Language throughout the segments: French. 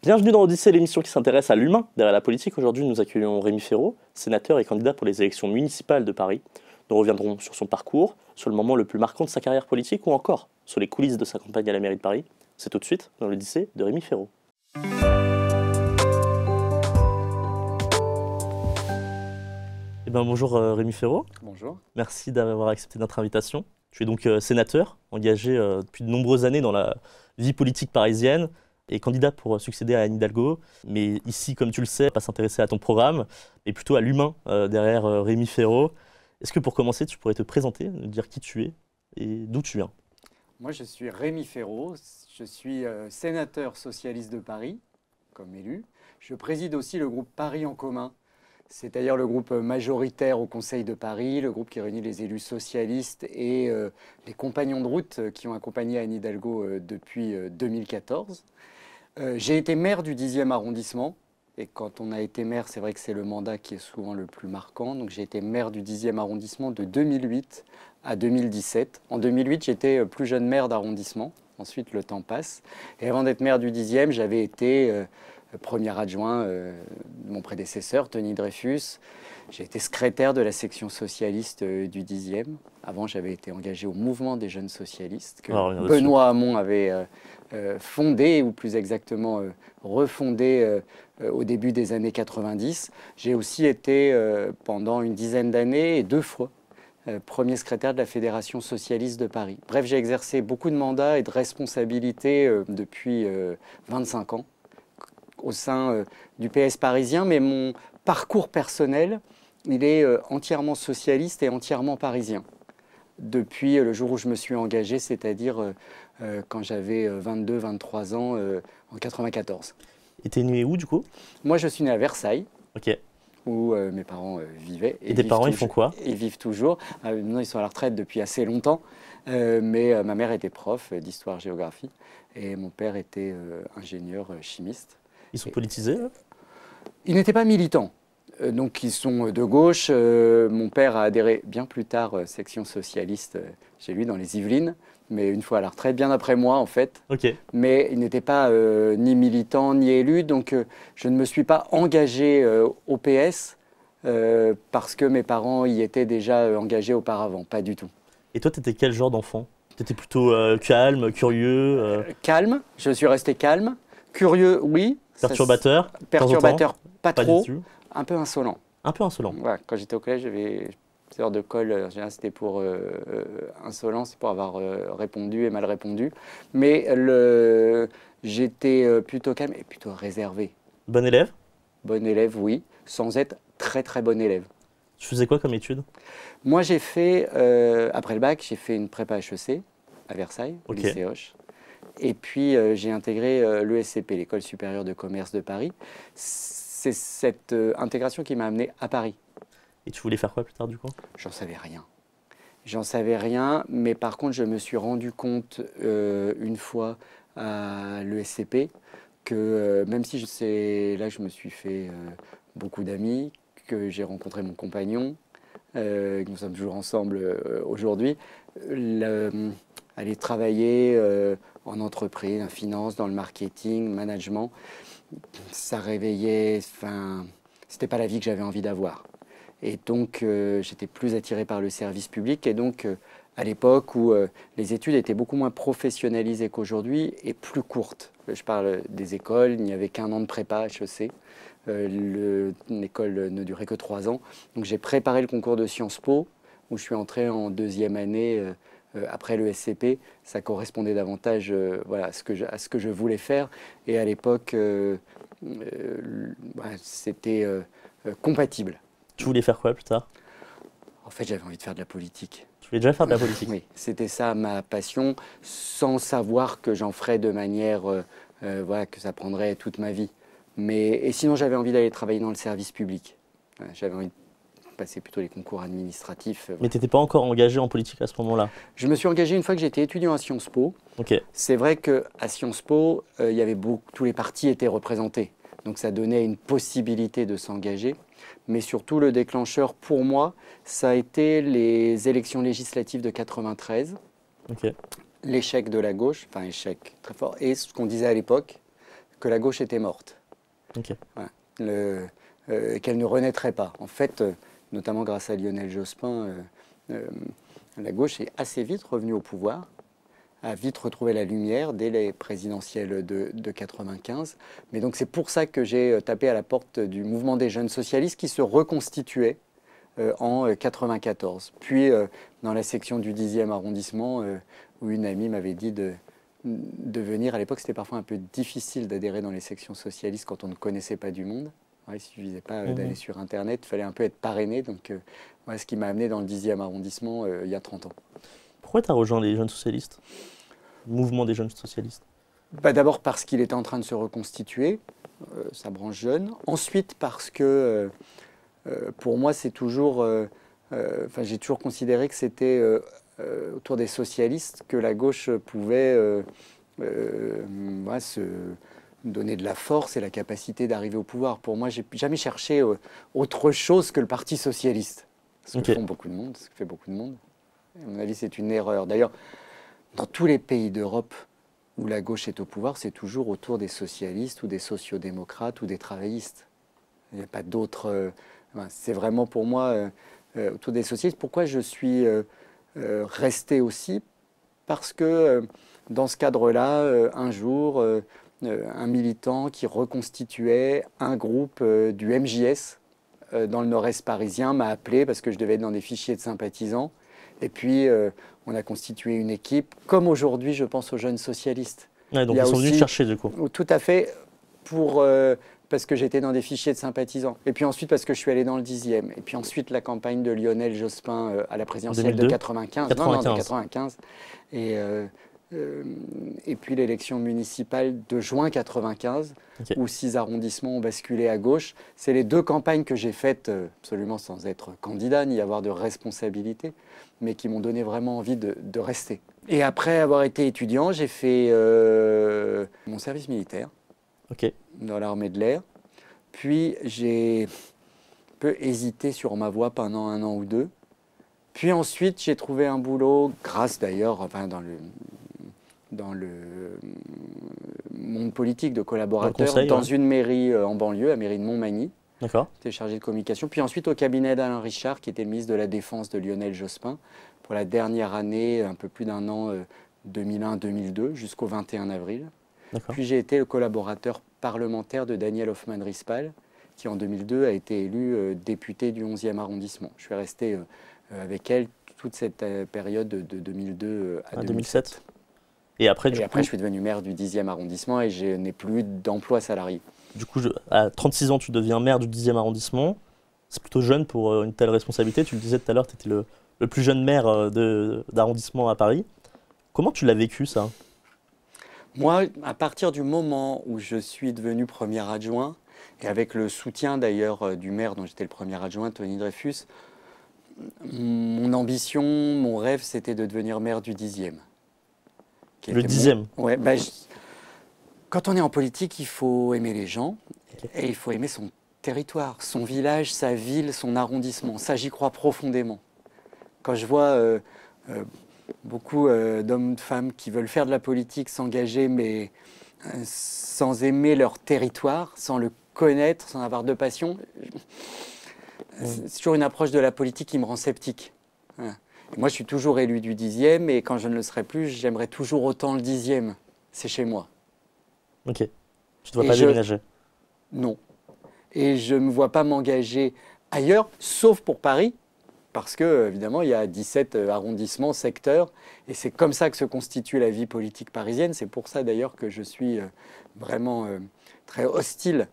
Bienvenue dans Odyssée, l'émission qui s'intéresse à l'humain derrière la politique. Aujourd'hui, nous accueillons Rémi Féraud, sénateur et candidat pour les élections municipales de Paris. Nous reviendrons sur son parcours, sur le moment le plus marquant de sa carrière politique ou encore sur les coulisses de sa campagne à la mairie de Paris. C'est tout de suite dans l'Odyssée de Rémi Féraud. Bonjour Rémi Féraud. Bonjour. Merci d'avoir accepté notre invitation. Tu es donc sénateur, engagé depuis de nombreuses années dans la vie politique parisienne et candidat pour succéder à Anne Hidalgo. Mais ici, comme tu le sais, pas s'intéresser à ton programme, mais plutôt à l'humain derrière Rémi Féraud. Est-ce que pour commencer, tu pourrais te présenter, nous dire qui tu es et d'où tu viens? Moi, je suis Rémi Féraud, je suis sénateur socialiste de Paris, comme élu. Je préside aussi le groupe Paris en commun, c'est-à-dire le groupe majoritaire au Conseil de Paris, le groupe qui réunit les élus socialistes et les compagnons de route qui ont accompagné Anne Hidalgo depuis 2014. J'ai été maire du 10e arrondissement. Et quand on a été maire, c'est vrai que c'est le mandat qui est souvent le plus marquant. Donc j'ai été maire du 10e arrondissement de 2008 à 2017. En 2008, j'étais plus jeune maire d'arrondissement. Ensuite, le temps passe. Et avant d'être maire du 10e, j'avais été premier adjoint de mon prédécesseur, Tony Dreyfus. J'ai été secrétaire de la section socialiste du 10e. Avant, j'avais été engagé au mouvement des jeunes socialistes que Benoît Hamon avait fondé, ou plus exactement refondé au début des années 90. J'ai aussi été pendant une dizaine d'années et 2 fois premier secrétaire de la Fédération socialiste de Paris. Bref, j'ai exercé beaucoup de mandats et de responsabilités depuis 25 ans au sein du PS parisien, mais mon parcours personnel, il est entièrement socialiste et entièrement parisien. Depuis le jour où je me suis engagé, c'est-à-dire quand j'avais 22-23 ans, en 94. Et t'es né où du coup? Moi, je suis né à Versailles. Ok. Où mes parents vivaient. Et tes parents, ils font quoi? Ils vivent toujours. Maintenant, ils sont à la retraite depuis assez longtemps. Mais ma mère était prof d'histoire-géographie et mon père était ingénieur chimiste. Ils sont politisés? Ils n'étaient pas militants. Donc, ils sont de gauche. Mon père a adhéré bien plus tard, section socialiste chez lui, dans les Yvelines. Mais une fois à la retraite, bien après moi en fait. Okay. Mais il n'était pas ni militant ni élu, donc je ne me suis pas engagé au PS parce que mes parents y étaient déjà engagés auparavant, pas du tout. Et toi, tu étais quel genre d'enfant? Tu étais plutôt calme, curieux Calme, je suis resté calme. Curieux, oui. Perturbateur? Perturbateur, pas trop. Du tout. Un peu insolent. Un peu insolent. Voilà, quand j'étais au collège, j'avais... Ces heures de colle, en général, c'était pour insolence, pour avoir répondu et mal répondu. Mais j'étais plutôt calme et plutôt réservé. Bon élève? Bon élève, oui, sans être très très bon élève. Tu faisais quoi comme études? Moi, j'ai fait, après le bac, j'ai fait une prépa HEC à Versailles, au lycée Hoche. Et puis, j'ai intégré l'ESCP, l'École supérieure de commerce de Paris. C'est cette intégration qui m'a amené à Paris. Et tu voulais faire quoi plus tard du coup? J'en savais rien. J'en savais rien, mais par contre, je me suis rendu compte une fois à l'ESCP que même si c'est là que je me suis fait beaucoup d'amis, que j'ai rencontré mon compagnon, que nous sommes toujours ensemble aujourd'hui, aller travailler en entreprise, en finance, dans le marketing, management, ça réveillait, enfin, c'était pas la vie que j'avais envie d'avoir. Et donc, j'étais plus attiré par le service public. Et donc, à l'époque où les études étaient beaucoup moins professionnalisées qu'aujourd'hui et plus courtes. Je parle des écoles, il n'y avait qu'1 an de prépa HEC. L'école ne durait que 3 ans. Donc, j'ai préparé le concours de Sciences Po, où je suis entré en 2e année après le SCP. Ça correspondait davantage voilà, à ce que je voulais faire. Et à l'époque, c'était compatible. Tu voulais faire quoi plus tard? En fait, j'avais envie de faire de la politique. Tu voulais déjà faire de la politique? Oui, c'était ça ma passion, sans savoir que j'en ferais de manière, voilà, que ça prendrait toute ma vie. Et sinon, j'avais envie d'aller travailler dans le service public. J'avais envie de passer plutôt les concours administratifs. Mais tu n'étais pas encore engagé en politique à ce moment-là? Je me suis engagé une fois que j'étais étudiant à Sciences Po. Okay. C'est vrai qu'à Sciences Po, il y avait tous les partis étaient représentés. Donc ça donnait une possibilité de s'engager. Mais surtout, le déclencheur pour moi, ça a été les élections législatives de 93. Okay. L'échec de la gauche, enfin échec très fort, et ce qu'on disait à l'époque, que la gauche était morte. Ok. Voilà. Qu'elle ne renaîtrait pas. En fait, notamment grâce à Lionel Jospin, la gauche est assez vite revenue au pouvoir, a vite retrouvé la lumière dès les présidentielles de 95. Mais donc c'est pour ça que j'ai tapé à la porte du mouvement des jeunes socialistes qui se reconstituait en 94. Puis dans la section du 10e arrondissement, où une amie m'avait dit de venir. À l'époque, c'était parfois un peu difficile d'adhérer dans les sections socialistes quand on ne connaissait pas du monde. Ouais, il ne suffisait pas d'aller sur Internet, il fallait un peu être parrainé. Donc voilà ce qui m'a amené dans le 10e arrondissement il y a 30 ans. Pourquoi tu as rejoint les jeunes socialistes? Le mouvement des jeunes socialistes? D'abord parce qu'il était en train de se reconstituer, sa branche jeune. Ensuite parce que pour moi, c'est toujours... j'ai toujours considéré que c'était autour des socialistes que la gauche pouvait se donner de la force et la capacité d'arriver au pouvoir. Pour moi, j'ai jamais cherché autre chose que le Parti socialiste. Ce que font beaucoup de monde, ce que fait beaucoup de monde. À mon avis, c'est une erreur. D'ailleurs, dans tous les pays d'Europe où la gauche est au pouvoir, c'est toujours autour des socialistes ou des sociodémocrates ou des travaillistes. Il n'y a pas d'autres... c'est vraiment pour moi autour des socialistes. Pourquoi je suis resté aussi? Parce que dans ce cadre-là, un jour, un militant qui reconstituait un groupe du MJS dans le nord-est parisien m'a appelé parce que je devais être dans des fichiers de sympathisants. Et puis, on a constitué une équipe, comme aujourd'hui, je pense aux jeunes socialistes. Ouais, donc ils sont venus chercher, du coup. Tout à fait, parce que j'étais dans des fichiers de sympathisants. Et puis ensuite, parce que je suis allé dans le 10e. Et puis ensuite, la campagne de Lionel Jospin à la présidentielle de 95. Non, de 95. Et puis l'élection municipale de juin 95, où 6 arrondissements ont basculé à gauche. C'est les 2 campagnes que j'ai faites, absolument sans être candidat, ni avoir de responsabilité, mais qui m'ont donné vraiment envie de rester. Et après avoir été étudiant, j'ai fait mon service militaire dans l'armée de l'air. Puis j'ai un peu hésité sur ma voie pendant 1 an ou 2. Puis ensuite, j'ai trouvé un boulot, grâce d'ailleurs, dans le monde politique de collaborateur, dans une mairie en banlieue, la mairie de Montmagny. D'accord. J'étais chargé de communication. Puis ensuite au cabinet d'Alain Richard, qui était le ministre de la Défense de Lionel Jospin, pour la dernière année, un peu plus d'1 an, 2001-2002, jusqu'au 21 avril. Puis j'ai été le collaborateur parlementaire de Danielle Hoffmann-Rispal, qui en 2002 a été élue députée du 11e arrondissement. Je suis resté avec elle toute cette période de 2002 à 2007. Et après, je suis devenu maire du 10e arrondissement et je n'ai plus d'emploi salarié. Du coup, à 36 ans, tu deviens maire du 10e arrondissement. C'est plutôt jeune pour une telle responsabilité. Tu le disais tout à l'heure, tu étais le plus jeune maire d'arrondissement à Paris. Comment tu l'as vécu, ça? Moi, à partir du moment où je suis devenu premier adjoint, et avec le soutien d'ailleurs du maire dont j'étais le premier adjoint, Tony Dreyfus, mon ambition, mon rêve, c'était de devenir maire du 10e. Le 10e? Ouais, quand on est en politique, il faut aimer les gens et il faut aimer son territoire, son village, sa ville, son arrondissement. Ça, j'y crois profondément. Quand je vois beaucoup d'hommes, de femmes qui veulent faire de la politique, s'engager, mais sans aimer leur territoire, sans le connaître, sans avoir de passion, c'est toujours une approche de la politique qui me rend sceptique. Voilà. Moi, je suis toujours élu du 10e et quand je ne le serai plus, j'aimerais toujours autant le 10e. C'est chez moi. Ok. Tu ne te vois pas déménager? Non. Et je ne me vois pas m'engager ailleurs, sauf pour Paris, parce que, évidemment, il y a 17 arrondissements, secteurs, et c'est comme ça que se constitue la vie politique parisienne. C'est pour ça, d'ailleurs, que je suis vraiment très hostile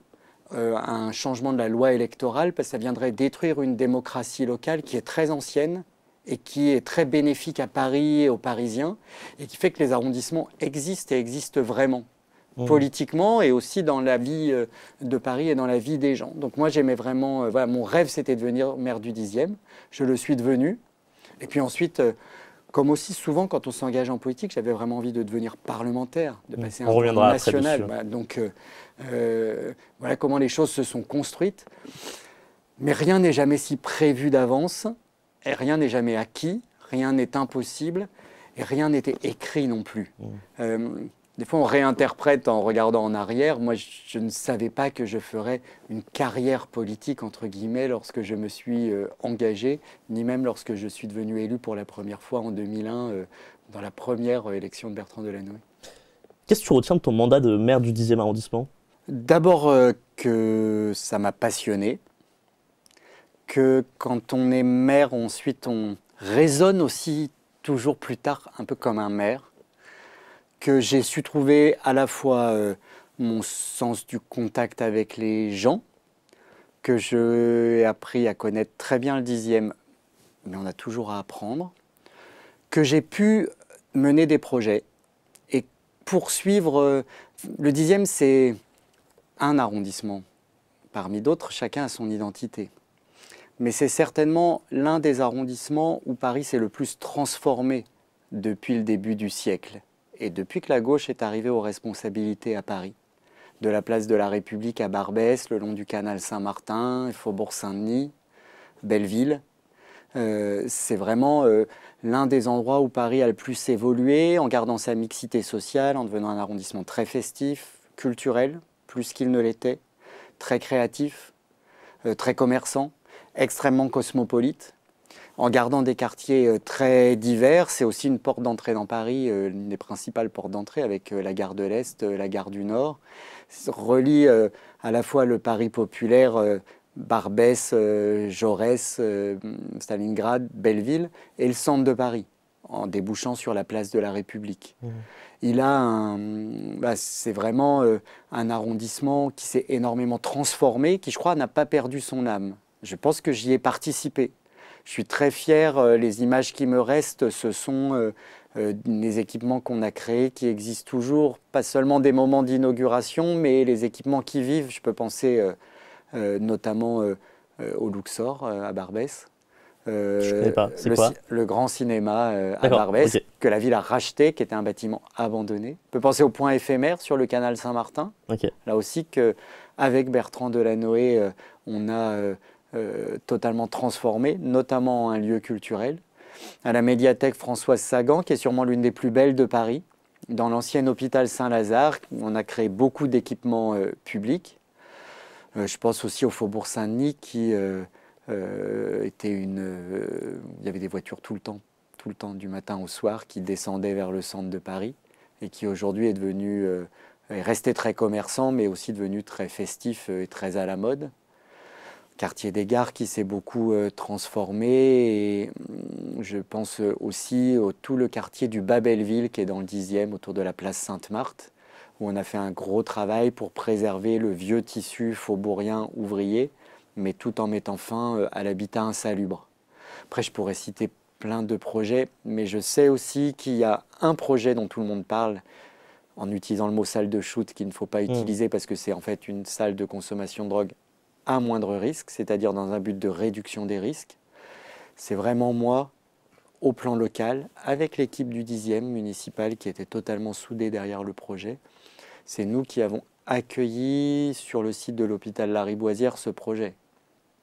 à un changement de la loi électorale, parce que ça viendrait détruire une démocratie locale qui est très ancienne, et qui est très bénéfique à Paris et aux Parisiens, et qui fait que les arrondissements existent et existent vraiment, politiquement et aussi dans la vie de Paris et dans la vie des gens. Donc moi j'aimais vraiment, mon rêve c'était de devenir maire du 10e, je le suis devenu, et puis ensuite, comme aussi souvent quand on s'engage en politique, j'avais vraiment envie de devenir parlementaire, de passer un tour national. Donc voilà comment les choses se sont construites, mais rien n'est jamais si prévu d'avance. Et rien n'est jamais acquis, rien n'est impossible, et rien n'était écrit non plus. Des fois, on réinterprète en regardant en arrière. Moi, je ne savais pas que je ferais une carrière politique, entre guillemets, lorsque je me suis engagé, ni même lorsque je suis devenu élu pour la première fois en 2001, dans la première élection de Bertrand Delanoë. Qu'est-ce que tu retiens de ton mandat de maire du 10e arrondissement? D'abord que ça m'a passionné, que quand on est maire, ensuite on raisonne aussi toujours plus tard un peu comme un maire, que j'ai su trouver à la fois mon sens du contact avec les gens, que j'ai appris à connaître très bien le 10e, mais on a toujours à apprendre, que j'ai pu mener des projets et poursuivre. Le 10e, c'est un arrondissement. Parmi d'autres, chacun a son identité. Mais c'est certainement l'un des arrondissements où Paris s'est le plus transformé depuis le début du siècle. Et depuis que la gauche est arrivée aux responsabilités à Paris, de la place de la République à Barbès, le long du canal Saint-Martin, Faubourg Saint-Denis, Belleville, c'est vraiment l'un des endroits où Paris a le plus évolué, en gardant sa mixité sociale, en devenant un arrondissement très festif, culturel, plus qu'il ne l'était, très créatif, très commerçant, extrêmement cosmopolite, en gardant des quartiers très divers. C'est aussi une porte d'entrée dans Paris, une des principales portes d'entrée avec la gare de l'Est, la gare du Nord. Ça relie à la fois le Paris populaire, Barbès, Jaurès, Stalingrad, Belleville, et le centre de Paris, en débouchant sur la place de la République. Il a c'est vraiment un arrondissement qui s'est énormément transformé, qui je crois n'a pas perdu son âme. Je pense que j'y ai participé. Je suis très fier, les images qui me restent, ce sont les équipements qu'on a créés, qui existent toujours, pas seulement des moments d'inauguration, mais les équipements qui vivent. Je peux penser notamment au Luxor à Barbès. Je connais pas, c'est quoi? Le grand cinéma à Barbès, okay, que la ville a racheté, qui était un bâtiment abandonné. On peut penser au point éphémère sur le canal Saint-Martin. Okay. Là aussi, avec Bertrand Delanoë, on a totalement transformé, notamment un lieu culturel. À la médiathèque Françoise Sagan, qui est sûrement l'une des plus belles de Paris. Dans l'ancien hôpital Saint-Lazare, on a créé beaucoup d'équipements publics. Je pense aussi au Faubourg Saint-Denis, qui était il y avait des voitures tout le temps, du matin au soir, qui descendaient vers le centre de Paris, et qui aujourd'hui est resté très commerçant, mais aussi devenu très festif et très à la mode. Quartier des Gares qui s'est beaucoup transformé, et je pense aussi au tout le quartier du Bas-Belleville qui est dans le 10e, autour de la place Sainte-Marthe, où on a fait un gros travail pour préserver le vieux tissu faubourien ouvrier, mais tout en mettant fin à l'habitat insalubre. Après, je pourrais citer plein de projets, mais je sais aussi qu'il y a un projet dont tout le monde parle, en utilisant le mot salle de shoot, qu'il ne faut pas utiliser parce que c'est en fait une salle de consommation de drogue à moindre risque, c'est-à-dire dans un but de réduction des risques. C'est vraiment moi, au plan local, avec l'équipe du 10e municipal qui était totalement soudée derrière le projet. C'est nous qui avons accueilli sur le site de l'hôpital Lariboisière ce projet.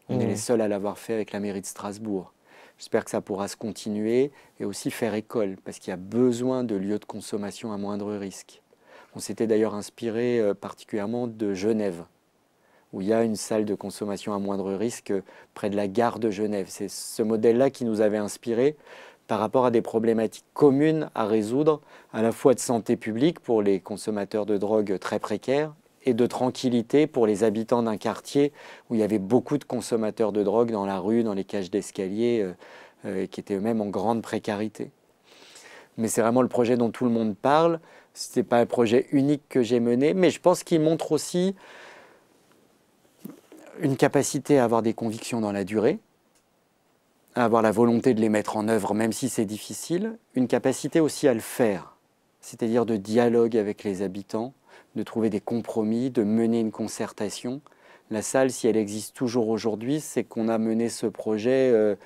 On est les seuls à l'avoir fait avec la mairie de Strasbourg. J'espère que ça pourra se continuer et aussi faire école, parce qu'il y a besoin de lieux de consommation à moindre risque. On s'était d'ailleurs inspiré particulièrement de Genève, où il y a une salle de consommation à moindre risque près de la gare de Genève. C'est ce modèle-là qui nous avait inspiré par rapport à des problématiques communes à résoudre, à la fois de santé publique pour les consommateurs de drogue très précaires et de tranquillité pour les habitants d'un quartier où il y avait beaucoup de consommateurs de drogue dans la rue, dans les cages d'escalier, qui étaient eux-mêmes en grande précarité. Mais c'est vraiment le projet dont tout le monde parle. Ce n'est pas un projet unique que j'ai mené, mais je pense qu'il montre aussi une capacité à avoir des convictions dans la durée, à avoir la volonté de les mettre en œuvre, même si c'est difficile, une capacité aussi à le faire, c'est-à-dire de dialogue avec les habitants, de trouver des compromis, de mener une concertation. La salle, si elle existe toujours aujourd'hui, c'est qu'on a mené ce projet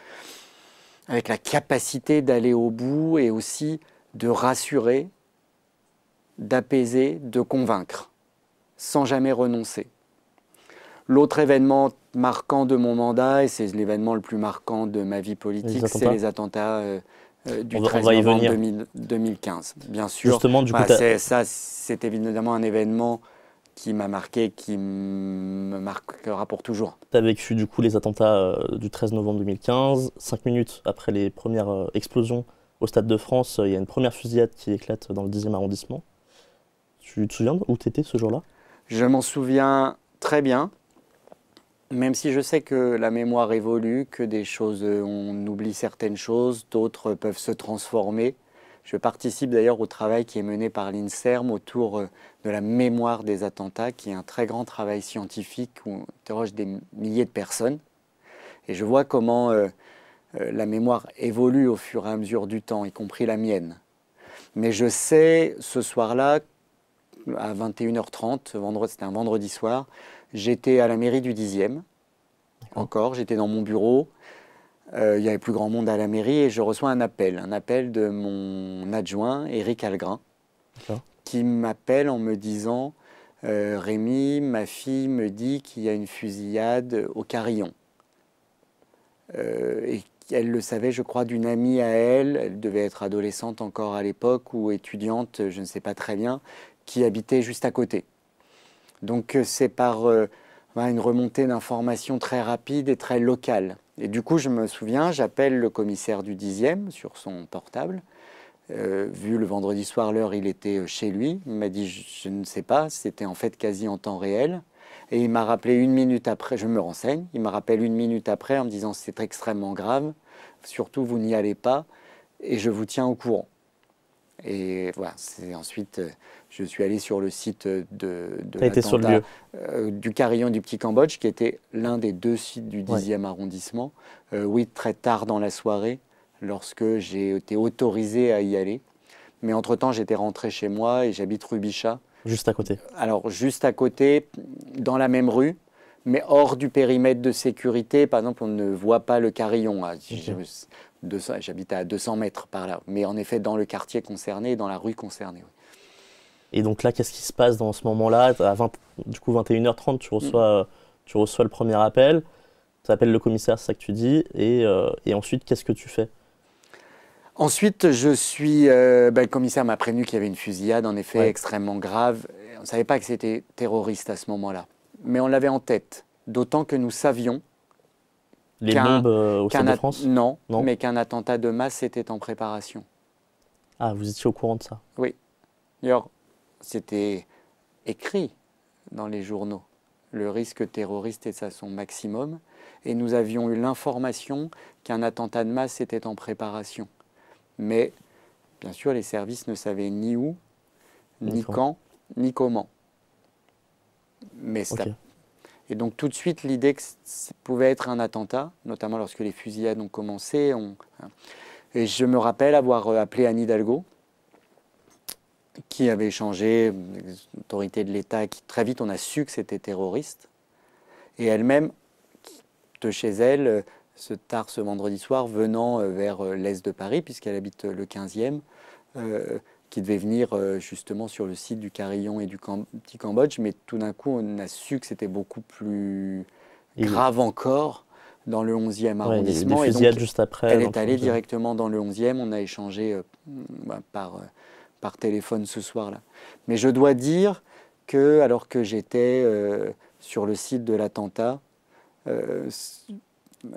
avec la capacité d'aller au bout et aussi de rassurer, d'apaiser, de convaincre, sans jamais renoncer. L'autre événement marquant de mon mandat, et c'est l'événement le plus marquant de ma vie politique, c'est les attentats du On 13 va y novembre venir. 2015. Bien sûr, Justement, du coup, c'est évidemment un événement qui m'a marqué, qui me marquera pour toujours. tu as vécu du coup les attentats du 13 novembre 2015. 5 minutes après les premières explosions au Stade de France, il y a une première fusillade qui éclate dans le 10e arrondissement. Tu te souviens où tu étais ce jour-là? Je m'en souviens très bien, même si je sais que la mémoire évolue, que des choses, on oublie certaines choses, d'autres peuvent se transformer. Je participe d'ailleurs au travail qui est mené par l'INSERM autour de la mémoire des attentats, qui est un très grand travail scientifique où on interroge des milliers de personnes. Et je vois comment la mémoire évolue au fur et à mesure du temps, y compris la mienne. Mais je sais, ce soir-là, à 21h30, c'était un vendredi soir, j'étais à la mairie du 10e, encore, j'étais dans mon bureau, il n'y avait plus grand monde à la mairie et je reçois un appel de mon adjoint, Éric Algrin, qui m'appelle en me disant Rémi, ma fille me dit qu'il y a une fusillade au Carillon. Et elle le savait, je crois, d'une amie à elle, elle devait être adolescente encore à l'époque ou étudiante, je ne sais pas très bien, qui habitait juste à côté. Donc c'est par une remontée d'informations très rapide et très locale. Et du coup, je me souviens, j'appelle le commissaire du 10e sur son portable. Vu le vendredi soir, l'heure, il était chez lui. Il m'a dit, je ne sais pas, c'était en fait quasi en temps réel. Et il m'a rappelé 1 minute après, je me renseigne, il m'a rappelé 1 minute après en me disant, c'est extrêmement grave, surtout vous n'y allez pas, et je vous tiens au courant. Et voilà, ensuite, je suis allé sur le site de T'as été sur le l'attentat lieu. du Carillon du Petit Cambodge, qui était l'un des 2 sites du 10e arrondissement. Oui, très tard dans la soirée, lorsque j'ai été autorisé à y aller. Mais entre-temps, j'étais rentré chez moi et j'habite rue Bichat. Juste à côté. Alors, juste à côté, dans la même rue, mais hors du périmètre de sécurité. Par exemple, on ne voit pas le Carillon. J'habite à 200 mètres par là. Mais en effet, dans le quartier concerné, dans la rue concernée. Oui. Et donc là, qu'est-ce qui se passe dans ce moment-là? Du coup, 21h30, tu reçois le premier appel. Tu appelles le commissaire, c'est ça que tu dis. Et ensuite, qu'est-ce que tu fais? Ensuite, le commissaire m'a prévenu qu'il y avait une fusillade, en effet, extrêmement grave. On ne savait pas que c'était terroriste à ce moment-là. Mais on l'avait en tête. D'autant que nous savions Les bombes au Stade de France? Non, mais qu'un attentat de masse était en préparation. Ah, vous étiez au courant de ça? Oui. D'ailleurs, c'était écrit dans les journaux. Le risque terroriste est à son maximum. Et nous avions eu l'information qu'un attentat de masse était en préparation. Mais, bien sûr, les services ne savaient ni où, ni quand, ni comment. Et donc, tout de suite, l'idée que ça pouvait être un attentat, notamment lorsque les fusillades ont commencé. Et je me rappelle avoir appelé Anne Hidalgo, qui avait échangé, les autorités de l'État, qui très vite on a su que c'était terroriste. Et elle-même, de chez elle, se tard ce vendredi soir, venant vers l'est de Paris, puisqu'elle habite le 15e, qui devait venir justement sur le site du Carillon et du Petit Cambodge. Mais tout d'un coup, on a su que c'était beaucoup plus grave encore dans le 11e arrondissement. Et donc, juste après, elle est allée directement dans le 11e. On a échangé par téléphone ce soir-là. Mais je dois dire que, alors que j'étais sur le site de l'attentat,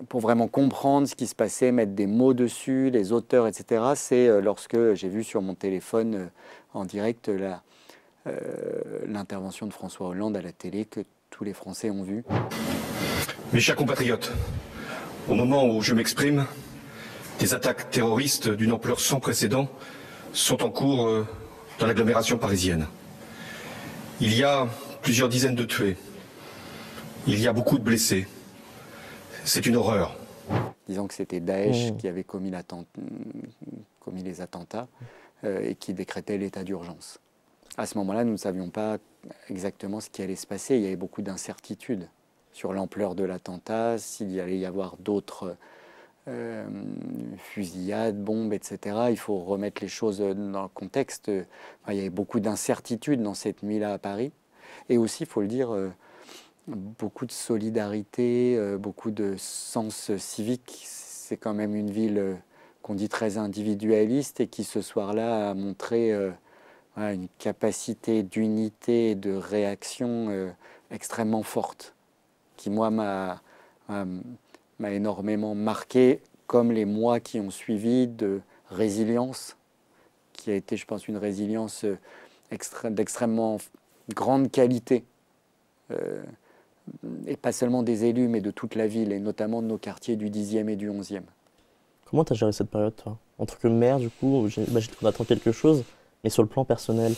pour vraiment comprendre ce qui se passait, mettre des mots dessus, les auteurs, etc., c'est lorsque j'ai vu sur mon téléphone en direct l'intervention de François Hollande à la télé que tous les Français ont vu. Mes chers compatriotes, au moment où je m'exprime, des attaques terroristes d'une ampleur sans précédent sont en cours dans l'agglomération parisienne. Il y a plusieurs dizaines de tués. Il y a beaucoup de blessés. C'est une horreur. Disons que c'était Daesh qui avait commis les attentats et qui décrétait l'état d'urgence. À ce moment-là, nous ne savions pas exactement ce qui allait se passer. Il y avait beaucoup d'incertitudes sur l'ampleur de l'attentat, s'il allait y avoir d'autres fusillades, bombes, etc. Il faut remettre les choses dans le contexte. Il y avait beaucoup d'incertitudes dans cette nuit-là à Paris. Et aussi, il faut le dire, beaucoup de solidarité, beaucoup de sens civique. C'est quand même une ville qu'on dit très individualiste et qui ce soir-là a montré voilà, une capacité d'unité et de réaction extrêmement forte, qui moi m'a énormément marqué, comme les mois qui ont suivi, de résilience, qui a été, je pense, une résilience d'extrêmement grande qualité, et pas seulement des élus, mais de toute la ville, et notamment de nos quartiers du 10e et du 11e. Comment tu as géré cette période, toi? En tant que maire, du coup, j'imagine qu'on attend quelque chose, mais sur le plan personnel.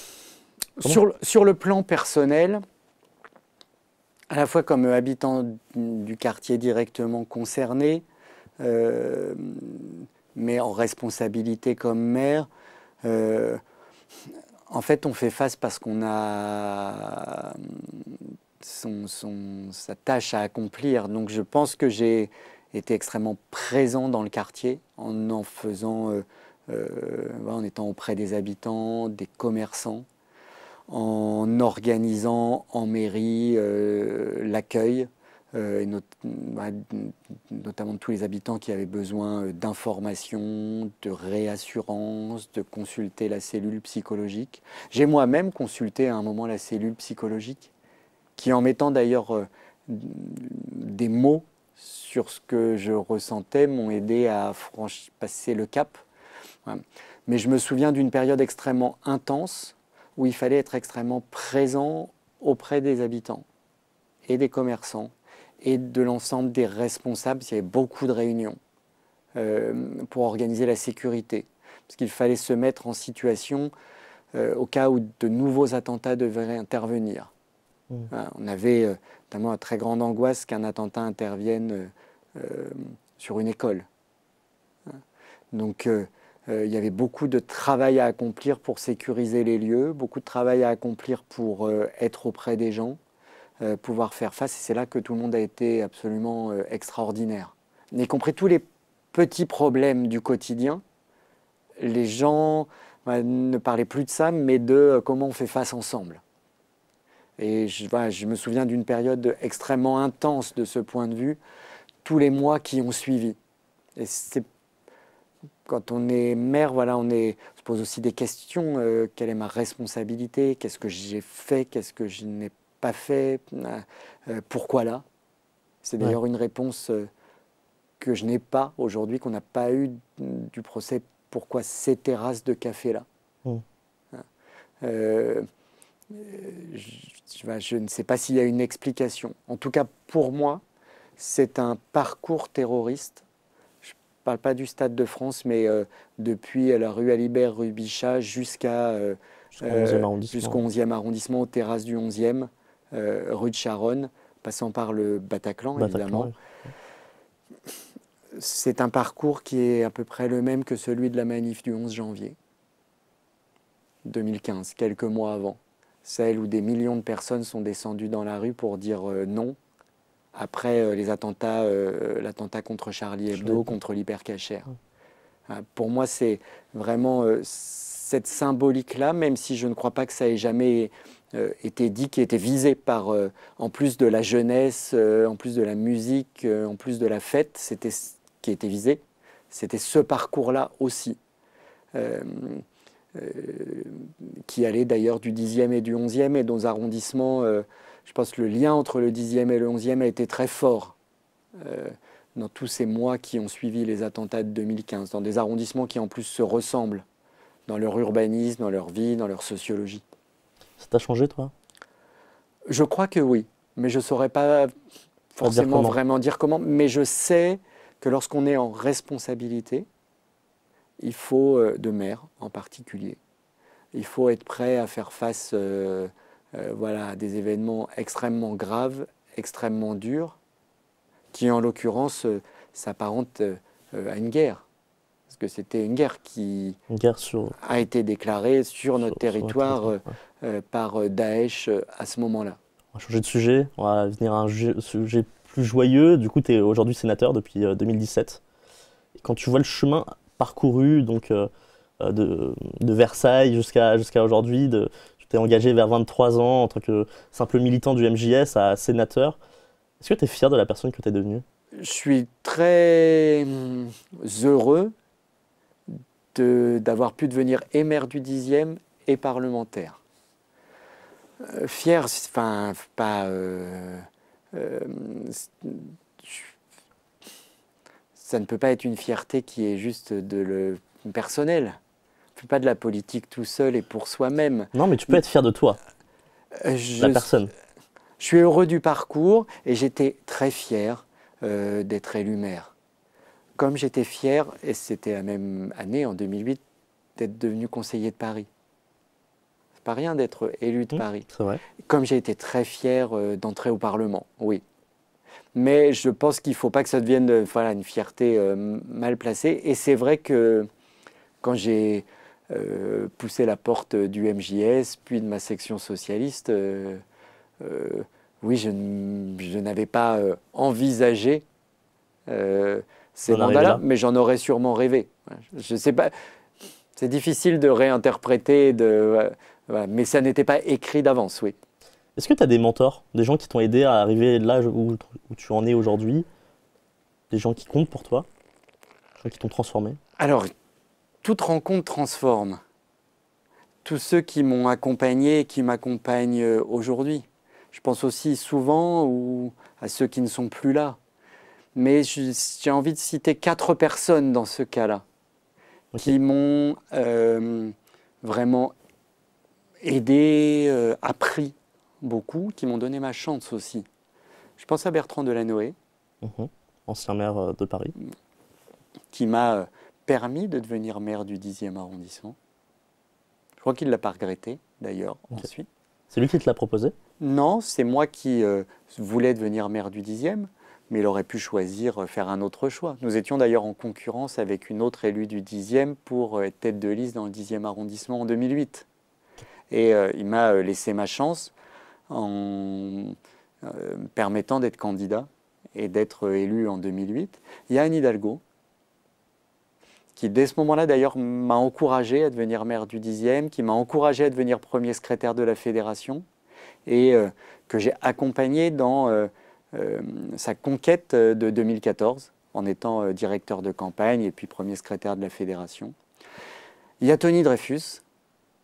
Sur le plan personnel, à la fois comme habitant du quartier directement concerné, mais en responsabilité comme maire, en fait, on fait face parce qu'on a sa tâche à accomplir. Donc je pense que j'ai été extrêmement présent dans le quartier en faisant, en étant auprès des habitants, des commerçants, en organisant en mairie l'accueil, notamment de tous les habitants qui avaient besoin d'informations, de réassurance, de consulter la cellule psychologique. J'ai moi-même consulté à un moment la cellule psychologique, qui en mettant d'ailleurs des mots sur ce que je ressentais m'ont aidé à passer le cap. Voilà. Mais je me souviens d'une période extrêmement intense où il fallait être extrêmement présent auprès des habitants et des commerçants et de l'ensemble des responsables. Il y avait beaucoup de réunions pour organiser la sécurité, parce qu'il fallait se mettre en situation au cas où de nouveaux attentats devraient intervenir. On avait notamment une très grande angoisse qu'un attentat intervienne sur une école. Donc il y avait beaucoup de travail à accomplir pour sécuriser les lieux, beaucoup de travail à accomplir pour être auprès des gens, pouvoir faire face. Et c'est là que tout le monde a été absolument extraordinaire. Y compris tous les petits problèmes du quotidien, les gens ne parlaient plus de ça, mais de comment on fait face ensemble. Et je me souviens d'une période extrêmement intense de ce point de vue, tous les mois qui ont suivi. Et c'est quand on est maire, voilà, on se pose aussi des questions. Quelle est ma responsabilité? Qu'est-ce que j'ai fait? Qu'est-ce que je n'ai pas fait? Pourquoi là? C'est d'ailleurs une réponse que je n'ai pas aujourd'hui, qu'on n'a pas eu du procès. Pourquoi ces terrasses de café-là? Je ne sais pas s'il y a une explication. En tout cas, pour moi, c'est un parcours terroriste. Je ne parle pas du Stade de France, mais depuis la rue Alibert, rue Bichat, jusqu'au 11e arrondissement, aux terrasses du 11e, rue de Charonne, passant par le Bataclan, évidemment. Oui. C'est un parcours qui est à peu près le même que celui de la manif du 11 janvier 2015, quelques mois avant. Celle où des millions de personnes sont descendues dans la rue pour dire non, après les attentats, l'attentat contre Charlie Hebdo, contre l'Hypercacher. Pour moi, c'est vraiment cette symbolique-là, même si je ne crois pas que ça ait jamais été dit, qui était visé par, en plus de la jeunesse, en plus de la musique, en plus de la fête, c'était ce qui était visé, c'était ce parcours-là aussi. Qui allait d'ailleurs du 10e et du 11e, et dans les arrondissements, je pense que le lien entre le 10e et le 11e a été très fort dans tous ces mois qui ont suivi les attentats de 2015, dans des arrondissements qui en plus se ressemblent dans leur urbanisme, dans leur vie, dans leur sociologie. Ça t'a changé, toi? Je crois que oui, mais je ne saurais pas forcément vraiment dire comment, mais je sais que lorsqu'on est en responsabilité, il faut, de maire en particulier, il faut être prêt à faire face voilà, à des événements extrêmement graves, extrêmement durs, qui en l'occurrence s'apparentent à une guerre. Parce que c'était une guerre qui a été déclarée sur notre territoire par Daesh à ce moment-là. On va changer de sujet, on va venir à un sujet plus joyeux. Du coup, tu es aujourd'hui sénateur depuis 2017. Et quand tu vois le chemin parcouru donc, de Versailles jusqu'à aujourd'hui, tu t'es engagé vers 23 ans en tant que simple militant du MJS à sénateur. Est-ce que tu es fier de la personne que tu es devenue? Je suis très heureux d'avoir pu devenir et maire du 10e et parlementaire. Fier, enfin, pas... ça ne peut pas être une fierté qui est juste personnelle. On ne fait pas de la politique tout seul et pour soi-même. Non, mais tu peux être fier de toi, la personne. Je suis heureux du parcours et j'étais très fier d'être élu maire. Comme j'étais fier, et c'était la même année, en 2008, d'être devenu conseiller de Paris. C'est pas rien d'être élu de Paris. C'est vrai. Comme j'ai été très fier d'entrer au Parlement, oui. Mais je pense qu'il ne faut pas que ça devienne voilà, une fierté mal placée. Et c'est vrai que quand j'ai poussé la porte du MJS, puis de ma section socialiste, oui, je n'avais pas envisagé ces mandats-là, mais j'en aurais sûrement rêvé. Je ne sais pas, c'est difficile de réinterpréter, voilà, mais ça n'était pas écrit d'avance, oui. Est-ce que tu as des mentors, des gens qui t'ont aidé à arriver là où tu en es aujourd'hui, des gens qui comptent pour toi, des gens qui t'ont transformé? Alors, toute rencontre transforme. Tous ceux qui m'ont accompagné et qui m'accompagnent aujourd'hui. Je pense aussi souvent à ceux qui ne sont plus là. Mais j'ai envie de citer 4 personnes dans ce cas-là, qui m'ont vraiment aidé, appris beaucoup, qui m'ont donné ma chance aussi. Je pense à Bertrand Delanoë, ancien maire de Paris, qui m'a permis de devenir maire du 10e arrondissement. Je crois qu'il ne l'a pas regretté, d'ailleurs, ensuite. C'est lui qui te l'a proposé? Non, c'est moi qui voulais devenir maire du 10e, mais il aurait pu choisir faire un autre choix. Nous étions d'ailleurs en concurrence avec une autre élue du 10e pour être tête de liste dans le 10e arrondissement en 2008. Et il m'a laissé ma chance en permettant d'être candidat et d'être élu en 2008. Il y a Anne Hidalgo, qui dès ce moment-là d'ailleurs m'a encouragé à devenir maire du 10e, qui m'a encouragé à devenir premier secrétaire de la fédération et que j'ai accompagné dans sa conquête de 2014 en étant directeur de campagne et puis premier secrétaire de la fédération. Il y a Tony Dreyfus,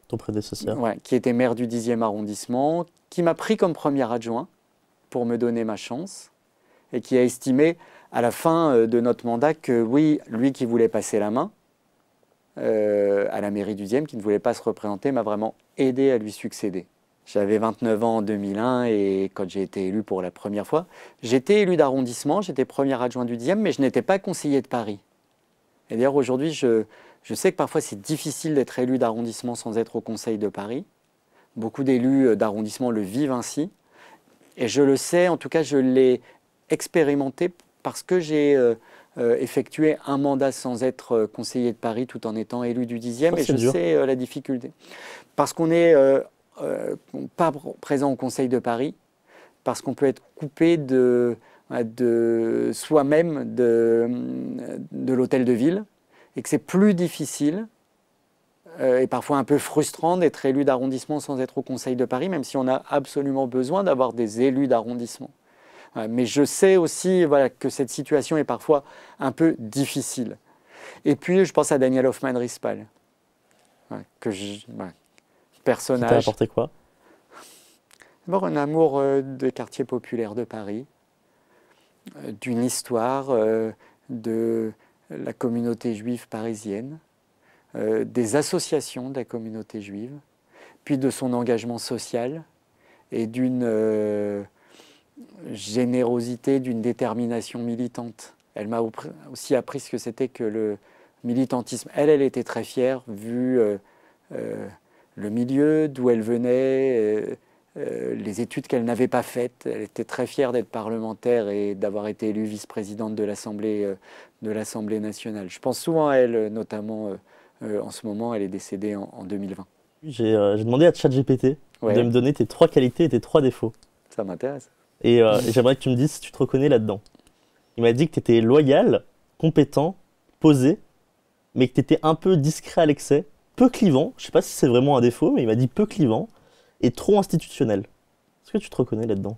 ton prédécesseur, qui était maire du 10e arrondissement, qui m'a pris comme premier adjoint pour me donner ma chance et qui a estimé à la fin de notre mandat que oui, lui qui voulait passer la main à la mairie du 10e, qui ne voulait pas se représenter, m'a vraiment aidé à lui succéder. J'avais 29 ans en 2001 et quand j'ai été élu pour la première fois, j'étais élu d'arrondissement, j'étais premier adjoint du 10e, mais je n'étais pas conseiller de Paris. Et d'ailleurs aujourd'hui, je sais que parfois c'est difficile d'être élu d'arrondissement sans être au conseil de Paris. Beaucoup d'élus d'arrondissement le vivent ainsi. Et je le sais, en tout cas je l'ai expérimenté parce que j'ai effectué un mandat sans être conseiller de Paris tout en étant élu du 10e. Et je sais la difficulté. Parce qu'on n'est pas présent au conseil de Paris, parce qu'on peut être coupé de soi-même de l'hôtel de ville, et que c'est plus difficile et parfois un peu frustrant d'être élu d'arrondissement sans être au conseil de Paris, même si on a absolument besoin d'avoir des élus d'arrondissement. Mais je sais aussi que cette situation est parfois un peu difficile. Et puis, je pense à Daniel Hoffmann-Rispal, personnage. Qui t'a apporté quoi? D'abord, un amour des quartiers populaires de Paris, d'une histoire de la communauté juive parisienne, des associations de la communauté juive, puis de son engagement social et d'une générosité, d'une détermination militante. Elle m'a aussi appris ce que c'était que le militantisme. Elle était très fière, vu le milieu, d'où elle venait, les études qu'elle n'avait pas faites. Elle était très fière d'être parlementaire et d'avoir été élue vice-présidente de l'Assemblée nationale. Je pense souvent à elle, notamment en ce moment, elle est décédée en 2020. J'ai demandé à ChatGPT de me donner tes 3 qualités et tes 3 défauts. Ça m'intéresse. Et j'aimerais que tu me dises si tu te reconnais là-dedans. Il m'a dit que tu étais loyal, compétent, posé, mais que tu étais un peu discret à l'excès, peu clivant. Je ne sais pas si c'est vraiment un défaut, mais il m'a dit peu clivant et trop institutionnel. Est-ce que tu te reconnais là-dedans?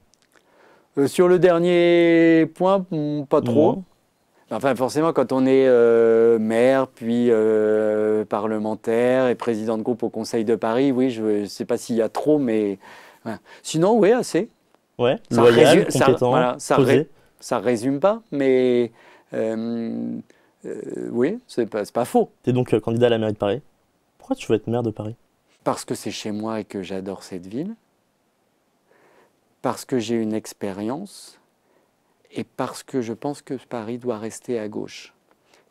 Sur le dernier point, pas trop. Enfin, forcément, quand on est maire, puis parlementaire et président de groupe au Conseil de Paris, oui, je ne sais pas s'il y a trop, mais voilà. Sinon, oui, assez. Ouais, Ça loyal, résume, compétent, voilà, posé. ça résume pas, mais euh, oui, c'est pas faux. Tu es donc candidat à la mairie de Paris. Pourquoi tu veux être maire de Paris? Parce que c'est chez moi et que j'adore cette ville, parce que j'ai une expérience et parce que je pense que Paris doit rester à gauche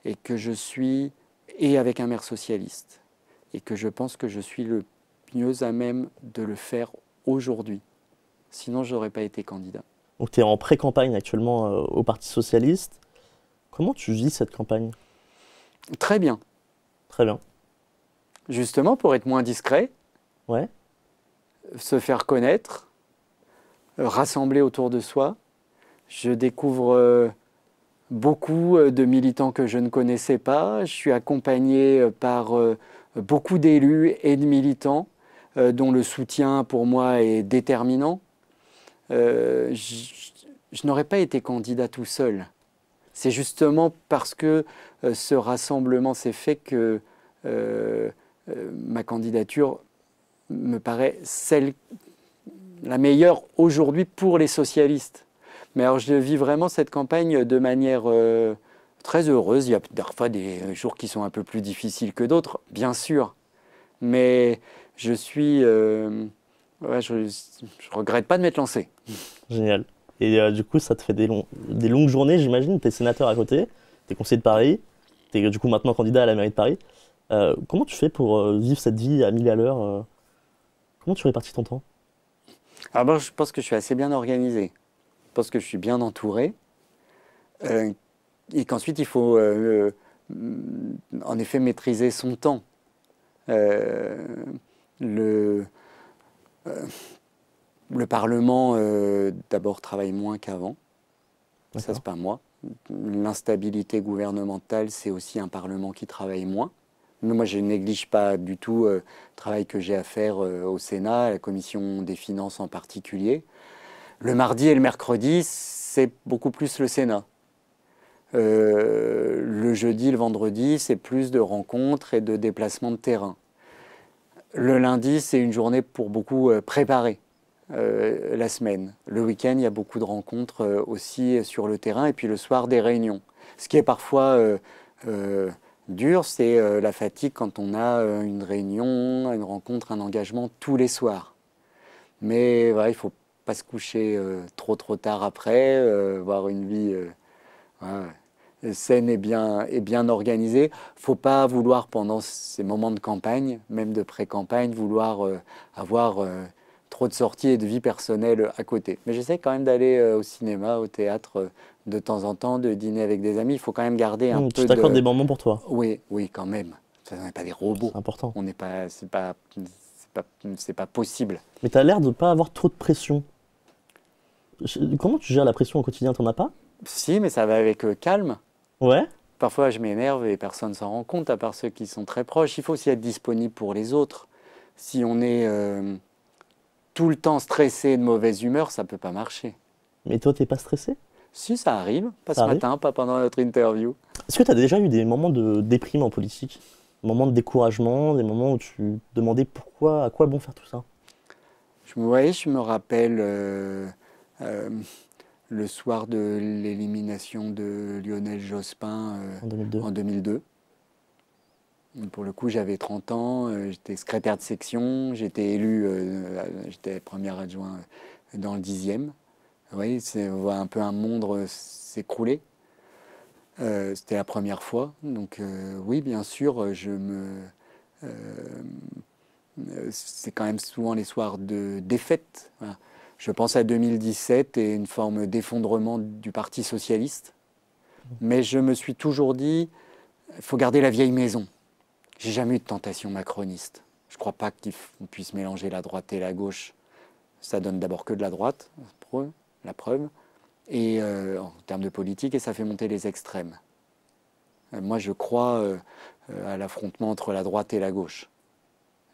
et que je suis, et avec un maire socialiste, et que je pense que je suis le mieux à même de le faire aujourd'hui. Sinon, je n'aurais pas été candidat. Donc tu es en pré-campagne actuellement au Parti Socialiste. Comment tu vis cette campagne? Très bien. Très bien. Justement, pour être moins discret, Ouais, se faire connaître, rassembler autour de soi. Je découvre beaucoup de militants que je ne connaissais pas. Je suis accompagné par beaucoup d'élus et de militants dont le soutien pour moi est déterminant. Je n'aurais pas été candidat tout seul. C'est justement parce que ce rassemblement s'est fait que ma candidature me paraît la meilleure aujourd'hui pour les socialistes. Mais alors je vis vraiment cette campagne de manière très heureuse. Il y a parfois des jours qui sont un peu plus difficiles que d'autres, bien sûr. Mais je suis... ouais, je regrette pas de m'être lancé. génial. Et du coup, ça te fait des longues journées, j'imagine. Tu es sénateur à côté, tu es conseiller de Paris, tu es du coup maintenant candidat à la mairie de Paris. Comment tu fais pour vivre cette vie à 1000 à l'heure Comment tu répartis ton temps? Alors moi, je pense que je suis assez bien organisé. Je pense que je suis bien entouré. Et qu'ensuite, il faut en effet maîtriser son temps. Euh, le, le Parlement, d'abord, travaille moins qu'avant. Ça, D'accord. c'est pas moi. L'instabilité gouvernementale, c'est aussi un Parlement qui travaille moins. Mais moi, je ne néglige pas du tout le travail que j'ai à faire au Sénat, à la Commission des finances en particulier. Le mardi et le mercredi, c'est beaucoup plus le Sénat. Le jeudi, le vendredi, c'est plus de rencontres et de déplacements de terrain. Le lundi, c'est une journée pour beaucoup préparer la semaine. Le week-end, il y a beaucoup de rencontres aussi sur le terrain et puis le soir, des réunions. Ce qui est parfois dur, c'est la fatigue quand on a une réunion, une rencontre, un engagement tous les soirs. Mais voilà, il ne faut pas se coucher trop tard après, avoir une vie voilà, saine et bien organisée. Il ne faut pas vouloir, pendant ces moments de campagne, même de pré-campagne, vouloir avoir trop de sorties et de vie personnelle à côté. Mais j'essaie quand même d'aller au cinéma, au théâtre de temps en temps, de dîner avec des amis. Il faut quand même garder un Tu peu t'accordes des de... moments pour toi. Oui, oui, quand même. On n'est pas des robots. C'est important. On n'est pas... C'est pas possible. Mais tu as l'air de ne pas avoir trop de pression. Comment tu gères la pression au quotidien? T'en as pas? Si, mais ça va avec calme. Ouais. Parfois, je m'énerve et personne ne s'en rend compte, à part ceux qui sont très proches. Il faut aussi être disponible pour les autres. Si on est tout le temps stressé et de mauvaise humeur, ça ne peut pas marcher. Mais toi, t'es pas stressé? Si, ça arrive. Pas Ça ce arrive. matin, pas pendant notre interview. Est-ce que tu as déjà eu des moments de déprime en politique? Des moments de découragement, des moments où tu te demandais pourquoi, à quoi bon faire tout ça? Je me rappelle le soir de l'élimination de Lionel Jospin En 2002. en 2002. Pour le coup, j'avais 30 ans, j'étais secrétaire de section, j'étais élu, j'étais premier adjoint dans le 10e. Oui, on voit un peu un monde s'écrouler. C'était la première fois. Donc oui, bien sûr, c'est quand même souvent les soirs de défaite. Voilà. Je pense à 2017 et une forme d'effondrement du Parti socialiste. Mais je me suis toujours dit, il faut garder la vieille maison. J'ai jamais eu de tentation macroniste. Je ne crois pas qu'on puisse mélanger la droite et la gauche. Ça donne d'abord que de la droite, la preuve, et en termes de politique, et ça fait monter les extrêmes. Moi, je crois à l'affrontement entre la droite et la gauche.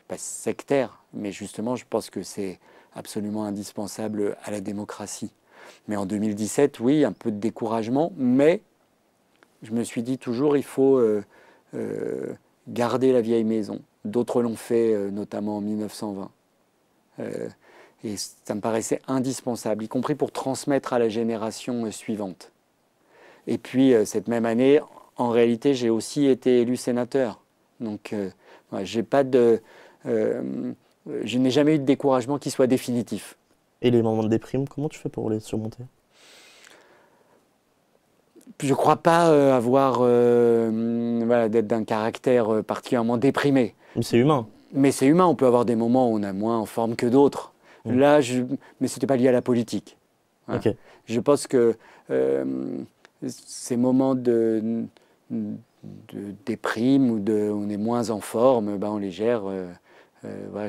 Pas sectaire, mais justement, je pense que c'est absolument indispensable à la démocratie. Mais en 2017, oui, un peu de découragement, mais je me suis dit toujours, il faut garder la vieille maison. D'autres l'ont fait, notamment en 1920. Et ça me paraissait indispensable, y compris pour transmettre à la génération suivante. Et puis, cette même année, en réalité, j'ai aussi été élu sénateur. Donc, je n'ai jamais eu de découragement qui soit définitif. Et les moments de déprime, comment tu fais pour les surmonter? Je ne crois pas avoir d'être d'un caractère particulièrement déprimé. Mais c'est humain. Mais c'est humain, on peut avoir des moments où on est moins en forme que d'autres. Là, mais ce n'était pas lié à la politique. Voilà. Okay. Je pense que ces moments de déprime ou on est moins en forme, on les gère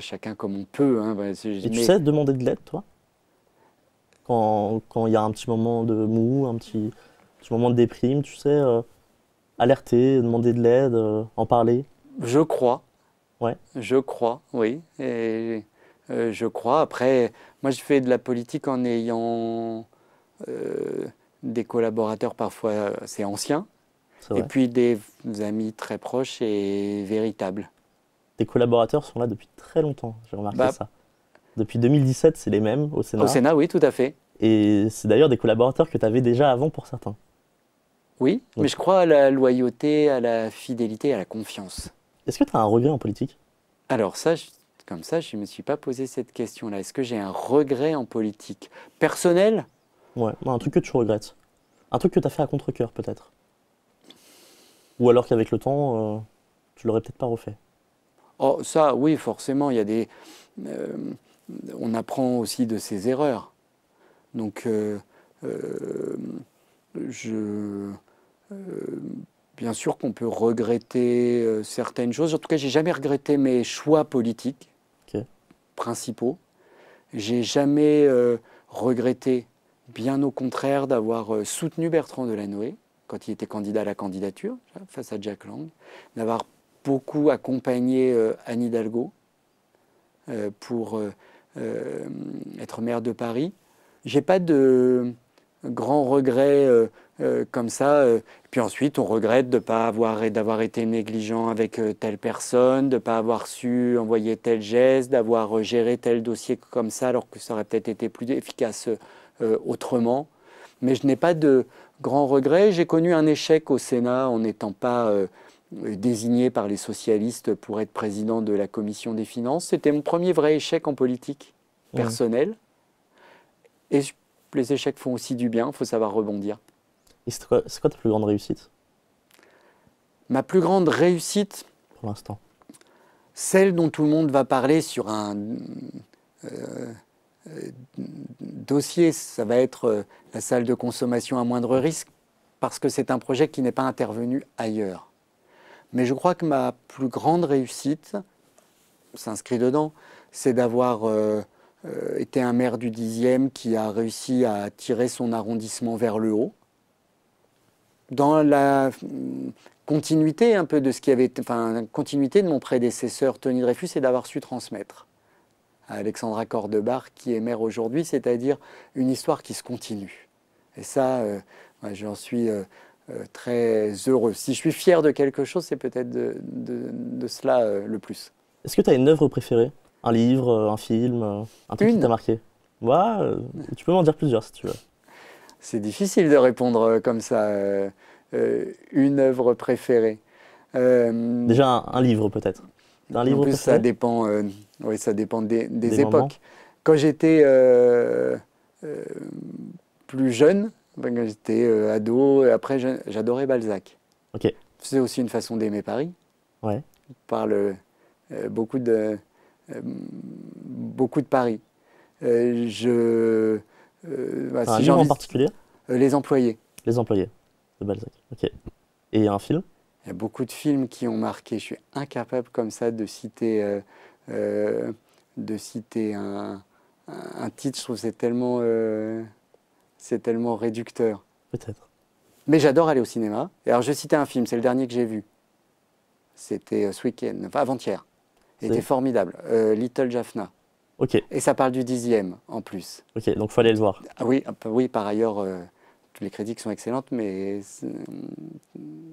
chacun comme on peut. Hein. Et tu sais demander de l'aide, toi? Quand il y a un petit moment de mou, un petit moment de déprime, tu sais, alerter, demander de l'aide, en parler? Je crois. Ouais. Je crois, oui. Et je crois. Après, moi, je fais de la politique en ayant des collaborateurs parfois assez anciens. Et puis des amis très proches et véritables. Tes collaborateurs sont là depuis très longtemps, j'ai remarqué ça. Depuis 2017, c'est les mêmes au Sénat. Au Sénat, oui, tout à fait. Et c'est d'ailleurs des collaborateurs que tu avais déjà avant pour certains. Oui, donc, mais je crois à la loyauté, à la fidélité, à la confiance. Est-ce que tu as un regret en politique? Alors ça, comme ça, je ne me suis pas posé cette question-là. Est-ce que j'ai un regret en politique? Personnel? Ouais, un truc que tu regrettes. Un truc que tu as fait à contre-cœur, peut-être. Ou alors qu'avec le temps, tu l'aurais peut-être pas refait. Oh, ça, oui, forcément, il y a des... on apprend aussi de ses erreurs. Donc, bien sûr qu'on peut regretter certaines choses. En tout cas, j'ai jamais regretté mes choix politiques principaux. J'ai jamais regretté, bien au contraire, d'avoir soutenu Bertrand Delanoë quand il était candidat à la candidature, face à Jack Lang, d'avoir beaucoup accompagné Anne Hidalgo pour être maire de Paris. J'ai pas de grands regrets comme ça. Puis ensuite, on regrette d'avoir été négligent avec telle personne, de ne pas avoir su envoyer tel geste, d'avoir géré tel dossier comme ça, alors que ça aurait peut-être été plus efficace autrement. Mais je n'ai pas de grands regrets. J'ai connu un échec au Sénat en n'étant pas désigné par les socialistes pour être président de la commission des finances. C'était mon premier vrai échec en politique personnelle. Et les échecs font aussi du bien, il faut savoir rebondir. Et c'est quoi ta plus grande réussite? Ma plus grande réussite, pour l'instant, celle dont tout le monde va parler sur un dossier, ça va être la salle de consommation à moindre risque, parce que c'est un projet qui n'est pas intervenu ailleurs. Mais je crois que ma plus grande réussite, s'inscrit dedans, c'est d'avoir été un maire du 10e qui a réussi à tirer son arrondissement vers le haut, dans la continuité un peu de ce qui avait été, continuité de mon prédécesseur Tony Dreyfus, et d'avoir su transmettre à Alexandra Cordebar, qui est maire aujourd'hui, c'est-à-dire une histoire qui se continue. Et ça, j'en suis très heureux. Si je suis fier de quelque chose, c'est peut-être de cela le plus. Est-ce que tu as une œuvre préférée? Un livre, un film, un truc qui t'a marqué? Ouais, tu peux m'en dire plusieurs si tu veux. C'est difficile de répondre comme ça. Une œuvre préférée. Déjà un livre peut-être. Un livre en plus, préféré? ça dépend, oui, ça dépend des époques. Moments. Quand j'étais plus jeune, quand j'étais ado, et après j'adorais Balzac. Ok. C'est aussi une façon d'aimer Paris. Ouais. On parle beaucoup de Paris. Un livre en particulier? Les Employés. Les Employés de Balzac. Ok. Et un film? Il y a beaucoup de films qui ont marqué. Je suis incapable comme ça de citer un titre. Je trouve que c'est tellement réducteur. Peut-être. Mais j'adore aller au cinéma. Et alors je citais un film, c'est le dernier que j'ai vu. C'était ce week-end, enfin avant-hier. Il était formidable. Little Jaffna. Ok. Et ça parle du 10e en plus. Ok, donc il faut aller le voir. Ah oui, oui, par ailleurs, les critiques sont excellentes, mais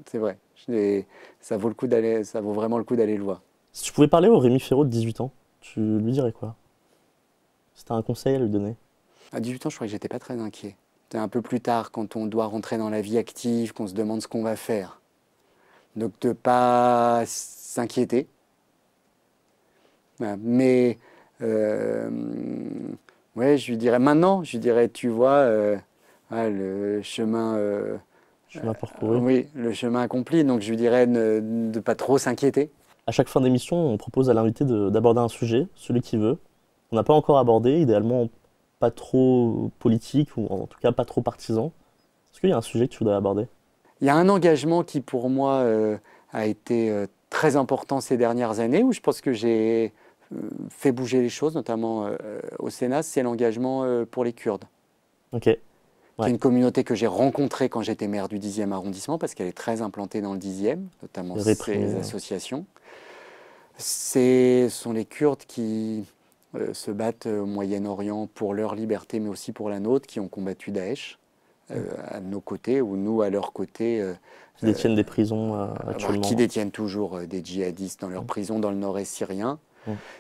c'est vrai. Ça vaut vraiment le coup d'aller le voir. Si tu pouvais parler au Rémi Féraud de 18 ans, tu lui dirais quoi? Si tu as un conseil à lui donner? À 18 ans, je crois que j'étais pas très inquiet. C'est un peu plus tard, quand on doit rentrer dans la vie active, qu'on se demande ce qu'on va faire. Donc de pas s'inquiéter. Voilà. Mais ouais, je lui dirais, tu vois, le chemin, Chemin parcouru. oui, le chemin accompli. Donc je lui dirais de ne pas trop s'inquiéter. À chaque fin d'émission, on propose à l'invité d'aborder un sujet, celui qui veut. On n'a pas encore abordé, idéalement pas trop politique, ou en tout cas pas trop partisan. Est-ce qu'il y a un sujet que tu voudrais aborder? Il y a un engagement qui, pour moi, a été très important ces dernières années, où je pense que j'ai fait bouger les choses, notamment au Sénat, c'est l'engagement pour les Kurdes. Ok. Qui est Ouais. une communauté que j'ai rencontrée quand j'étais maire du 10e arrondissement, parce qu'elle est très implantée dans le 10e, notamment ces associations. Ce sont les Kurdes qui se battent au Moyen-Orient pour leur liberté, mais aussi pour la nôtre, qui ont combattu Daesh à nos côtés, ou nous à leurs côtés. Qui détiennent des prisons actuellement. Qui détiennent toujours des djihadistes dans leurs prisons dans le nord-est syrien,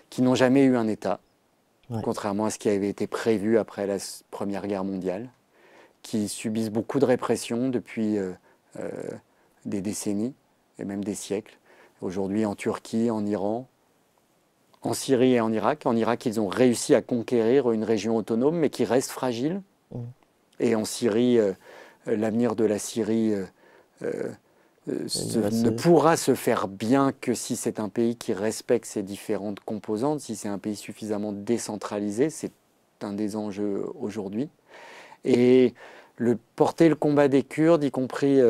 qui n'ont jamais eu un État, contrairement à ce qui avait été prévu après la Première Guerre mondiale, qui subissent beaucoup de répression depuis des décennies et même des siècles. Aujourd'hui en Turquie, en Iran, en Syrie et en Irak. En Irak, ils ont réussi à conquérir une région autonome, mais qui reste fragile. Et en Syrie, l'avenir de la Syrie ne pourra se faire bien que si c'est un pays qui respecte ses différentes composantes, si c'est un pays suffisamment décentralisé. C'est un des enjeux aujourd'hui. Et porter le combat des Kurdes, y compris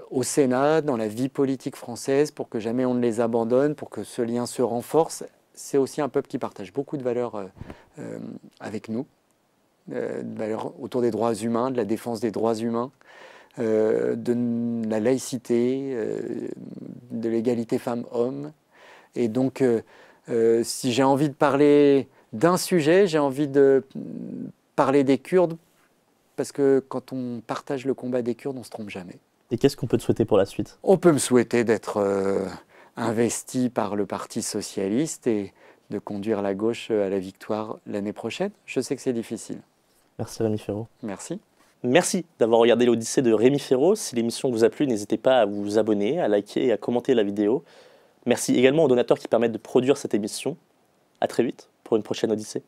au Sénat, dans la vie politique française, pour que jamais on ne les abandonne, pour que ce lien se renforce. C'est aussi un peuple qui partage beaucoup de valeurs avec nous, de valeurs autour des droits humains, de la défense des droits humains, de la laïcité, de l'égalité femmes-hommes. Et donc, si j'ai envie de parler d'un sujet, j'ai envie de parler des Kurdes, parce que quand on partage le combat des Kurdes, on ne se trompe jamais. Et qu'est-ce qu'on peut te souhaiter pour la suite? On peut me souhaiter d'être investi par le Parti socialiste et de conduire la gauche à la victoire l'année prochaine. Je sais que c'est difficile. Merci Rémi Féraud. Merci. Merci d'avoir regardé l'Odyssée de Rémi Féraud. Si l'émission vous a plu, n'hésitez pas à vous abonner, à liker et à commenter la vidéo. Merci également aux donateurs qui permettent de produire cette émission. À très vite pour une prochaine Odyssée.